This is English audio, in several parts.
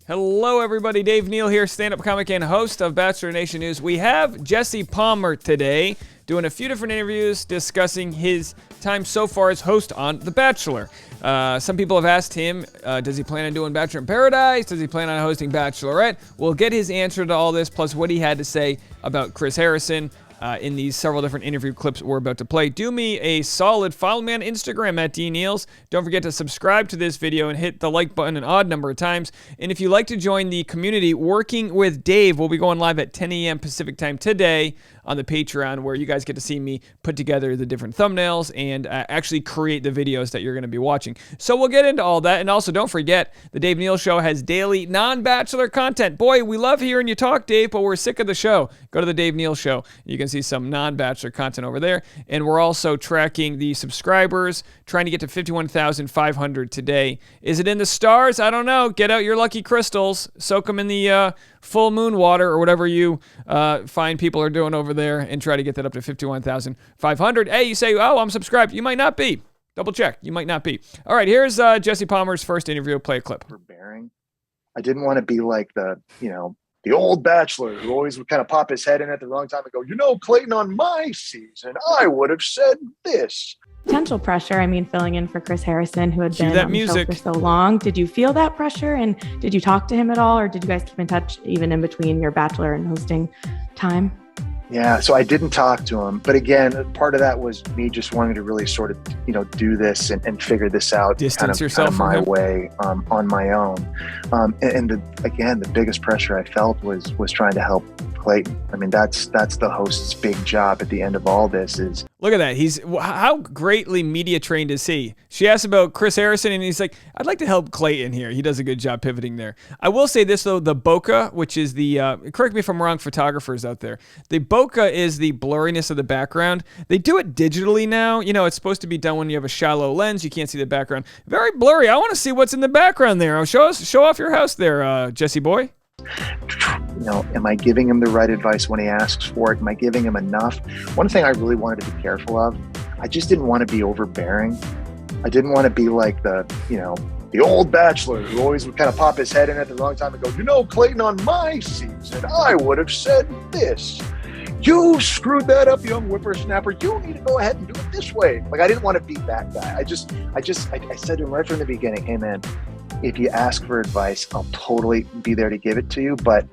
Hello, everybody. Dave Neal here, stand-up comic and host of Bachelor Nation News. We have Jesse Palmer today doing a few different interviews discussing his time so far as host on The Bachelor. Some people have asked him, does he plan on doing Bachelor in Paradise? Does he plan on hosting Bachelorette? We'll get his answer to all this, plus what he had to say about Chris Harrison in these several different interview clips we're about to play. Do me a solid, follow me on Instagram at DNeals. Don't forget to subscribe to this video and hit the like button an odd number of times. And if you'd like to join the community Working with Dave, we'll be going live at 10 a.m. Pacific time today on the Patreon, where you guys get to see me put together the different thumbnails and actually create the videos that you're going to be watching. So we'll get into all that. And also, don't forget, the Dave Neal Show has daily non-Bachelor content. Boy, we love hearing you talk, Dave, but we're sick of the show. Go to the Dave Neal Show. You can see some non-Bachelor content over there. And we're also tracking the subscribers, trying to get to 51,500 today. Is it in the stars? I don't know. Get out your lucky crystals. Soak them in the full moon water or whatever you find people are doing over there, and try to get that up to 51,500. Hey, you say, oh, I'm subscribed. You might not be. Double check. You might not be. All right, here's Jesse Palmer's first interview. Play a clip. Overbearing. I didn't want to be like the old Bachelor who always would kind of pop his head in at the wrong time and go, Clayton, on my season, I would have said this. Potential pressure, filling in for Chris Harrison, who had been on the show for so long. Did you feel that pressure, and did you talk to him at all, or did you guys keep in touch even in between your Bachelor and hosting time? Yeah, so I didn't talk to him. But again, part of that was me just wanting to really sort of, do this and figure this out Distance yourself kind of my way on my own. And the biggest pressure I felt was trying to help Clayton. That's the host's big job at the end of all this is. Look at that. How greatly media trained is he? She asked about Chris Harrison, and he's like, I'd like to help Clayton here. He does a good job pivoting there. I will say this, though. The bokeh, which is the, correct me if I'm wrong, photographers out there. The bokeh is the blurriness of the background. They do it digitally now. It's supposed to be done when you have a shallow lens. You can't see the background. Very blurry. I want to see what's in the background there. Show off your house there, Jesse boy. Am I giving him the right advice when he asks for it? Am I giving him enough? One thing I really wanted to be careful of, I just didn't want to be overbearing. I didn't want to be like the old Bachelor who always would kind of pop his head in at the wrong time and go, Clayton, on my season, I would have said this. You screwed that up, young whippersnapper. You need to go ahead and do it this way. I didn't want to be that guy. I said to him right from the beginning, hey man, if you ask for advice, I'll totally be there to give it to you. But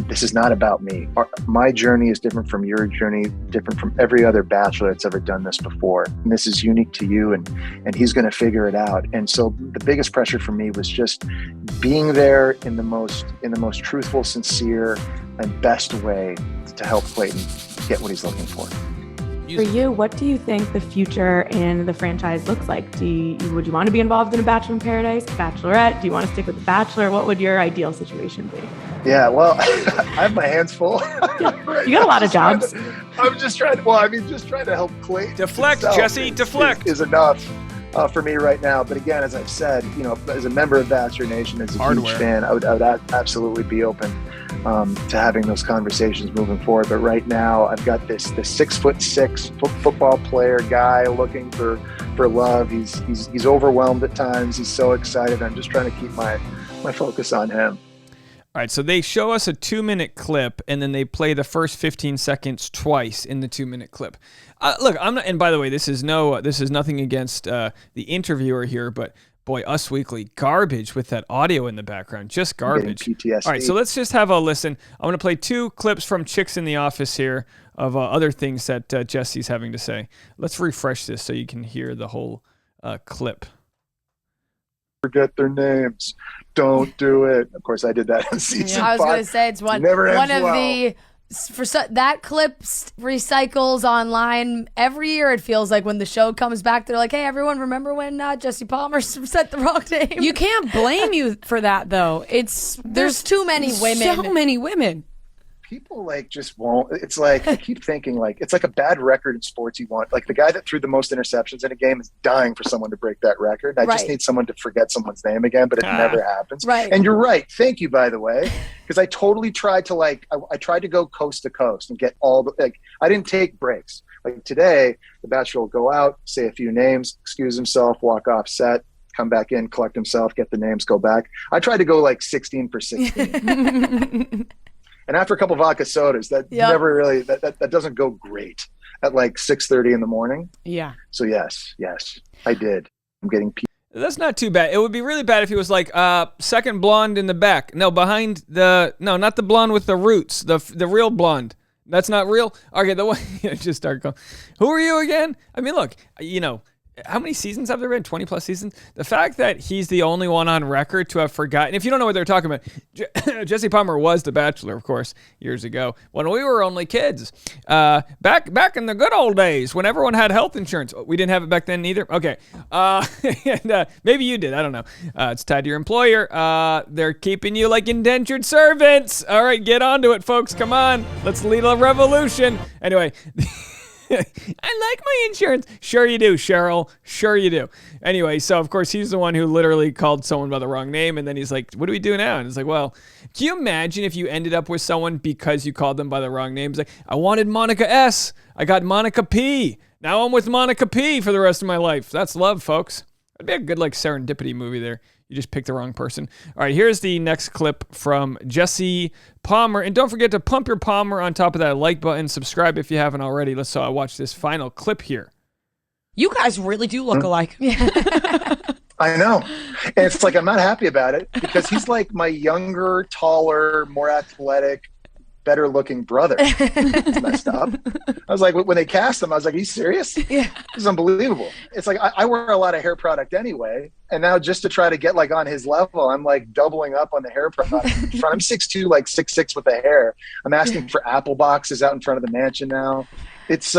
this is not about me. My journey is different from your journey, different from every other Bachelor that's ever done this before. And this is unique to you, and he's going to figure it out. And so the biggest pressure for me was just being there in the most truthful, sincere, and best way to help Clayton get what he's looking for. For you, what do you think the future in the franchise looks like? Would you want to be involved in a Bachelor in Paradise, Bachelorette? Do you want to stick with The Bachelor? What would your ideal situation be? Yeah, well, I have my hands full. You got a lot of jobs. I'm just trying to help Clayton. Deflect, Jesse, deflect. Is enough for me right now. But again, as I've said, as a member of Bachelor Nation, as a huge fan, I would absolutely be open to having those conversations moving forward. But right now, I've got this 6'6" football player guy looking for love. He's overwhelmed at times. He's so excited. I'm just trying to keep my focus on him. All right, so they show us a 2-minute clip, and then they play the first 15 seconds twice in the 2-minute clip. Look, I'm not. And by the way, this is nothing against the interviewer here, but boy, Us Weekly, garbage with that audio in the background, just garbage. PTSD. All right, so let's just have a listen. I'm going to play 2 clips from Chicks in the Office here of other things that Jesse's having to say. Let's refresh this so you can hear the whole clip. Forget their names. Don't do it. Of course, I did that in season 5. I was going to say it's one of the that clip recycles online every year. It feels like when the show comes back, they're like, "Hey, everyone, remember when Jesse Palmer said the wrong name?" You can't blame you for that, though. There's too many women. So many women. People just won't. It's like I keep thinking it's like a bad record in sports. You want the guy that threw the most interceptions in a game is dying for someone to break that record. I just need someone to forget someone's name again, but it never happens. Right. And you're right. Thank you, by the way, because I totally tried to I tried to go coast to coast and get all the I didn't take breaks. Today, the Bachelor will go out, say a few names, excuse himself, walk off set, come back in, collect himself, get the names, go back. I tried to go like 16 for 16. And after a couple vodka sodas, that never really, that doesn't go great at like 6:30 in the morning. Yeah. So yes, I did. I'm getting That's not too bad. It would be really bad if he was like, second blonde in the back. No, behind not the blonde with the roots, the real blonde. That's not real? Okay, the one, just start going, who are you again? I mean, look, how many seasons have there been? 20 plus seasons? The fact that he's the only one on record to have forgotten, if you don't know what they're talking about, Jesse Palmer was the Bachelor, of course, years ago when we were only kids. Back in the good old days when everyone had health insurance. We didn't have it back then either? Okay. And maybe you did. I don't know. It's tied to your employer. They're keeping you like indentured servants. All right, get onto it, folks. Come on. Let's lead a revolution. Anyway. I like my insurance. Sure you do, Cheryl. Sure you do. Anyway, so of course he's the one who literally called someone by the wrong name, and then he's like, what do we do now? And it's like, well, can you imagine if you ended up with someone because you called them by the wrong name? It's like, I wanted Monica S. I got Monica P. Now I'm with Monica P for the rest of my life. That's love, folks. That'd be a good like serendipity movie there. You just picked the wrong person. All right, here's the next clip from Jesse Palmer. And don't forget to pump your Palmer on top of that like button. Subscribe if you haven't already. Let's watch this final clip here. You guys really do look alike. I know. And it's like, I'm not happy about it because he's like my younger, taller, more athletic, better looking brother. It's messed up. I was like, when they cast him, I was like, are you serious? Yeah. This is unbelievable. It's like, I wear a lot of hair product anyway. And now just to try to get like on his level, I'm like doubling up on the hair product. I'm 6'2", like 6'6" with the hair. I'm asking for apple boxes out in front of the mansion now. It's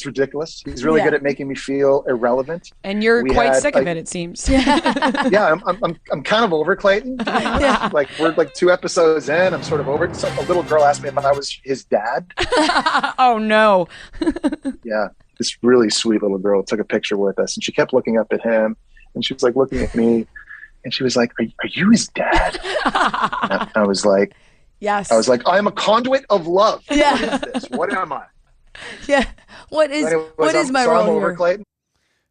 ridiculous. He's really good at making me feel irrelevant. And you're quite sick of it, it seems. Yeah, I'm kind of over Clayton. Yeah. Like we're like 2 episodes in. I'm sort of over it. So a little girl asked me if I was his dad. Oh no. Yeah, this really sweet little girl took a picture with us, and she kept looking up at him, and she was like looking at me, and she was like, "Are you his dad?" And I was like, "Yes." I was like, "I am a conduit of love. Yeah. What is this? What am I?" Yeah. What is my role here? Clayton.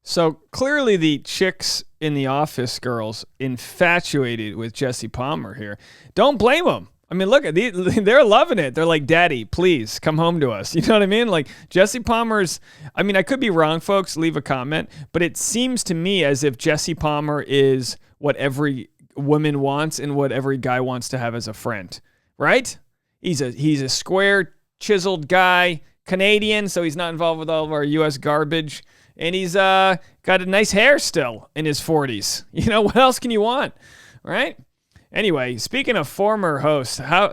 So clearly the chicks in the office, girls, infatuated with Jesse Palmer here. Don't blame them. I mean, look, they're loving it. They're like, Daddy, please come home to us. You know what I mean? Like Jesse Palmer's, I mean, I could be wrong, folks. Leave a comment. But it seems to me as if Jesse Palmer is what every woman wants and what every guy wants to have as a friend, right? He's a square, chiseled guy. Canadian, so he's not involved with all of our U.S. garbage. And he's got a nice hair still in his 40s. You know, what else can you want, right? Anyway, speaking of former hosts, I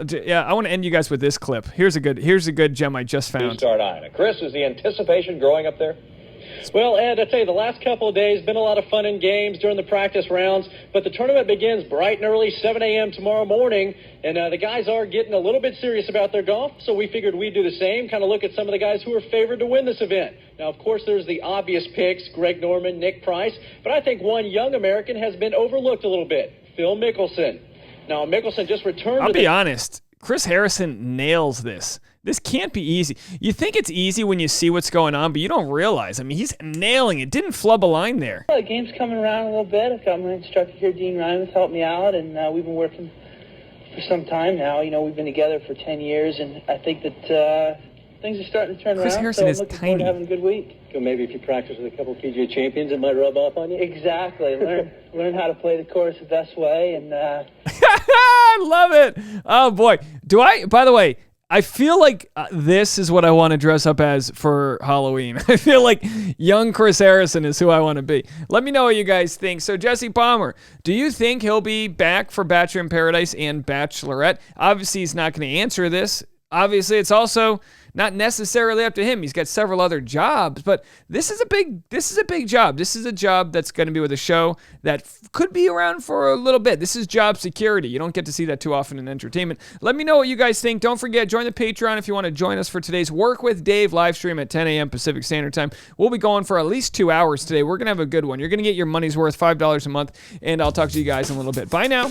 want to end you guys with this clip. Here's a good gem I just found. Start on. Chris, is the anticipation growing up there? Well, Ed, I tell you, the last couple of days, been a lot of fun and games during the practice rounds, but the tournament begins bright and early, 7 a.m. tomorrow morning, and the guys are getting a little bit serious about their golf, so we figured we'd do the same, kind of look at some of the guys who are favored to win this event. Now, of course, there's the obvious picks, Greg Norman, Nick Price, but I think one young American has been overlooked a little bit, Phil Mickelson. Now, Mickelson just returned I'll be honest, Chris Harrison nails this. This can't be easy. You think it's easy when you see what's going on, but you don't realize. I mean, he's nailing it. Didn't flub a line there. The game's coming around a little bit. I've got my instructor here, Dean Ryan, has helped me out, and we've been working for some time now. You know, we've been together for 10 years, and I think that things are starting to turn Chris around. Harrison so I'm is looking tiny. forward to having a good week. So maybe if you practice with a couple PGA champions, it might rub off on you? Exactly. Learn how to play the course the best way, and I love it. Oh, boy. By the way, I feel like this is what I want to dress up as for Halloween. I feel like young Chris Harrison is who I want to be. Let me know what you guys think. So Jesse Palmer, do you think he'll be back for Bachelor in Paradise and Bachelorette? Obviously, he's not going to answer this. Obviously, it's also not necessarily up to him. He's got several other jobs, but this is a big job. This is a job that's going to be with a show that could be around for a little bit. This is job security. You don't get to see that too often in entertainment. Let me know what you guys think. Don't forget, join the Patreon if you want to join us for today's Work with Dave live stream at 10 a.m. Pacific Standard Time. We'll be going for at least 2 hours today. We're going to have a good one. You're going to get your money's worth, $5 a month, and I'll talk to you guys in a little bit. Bye now.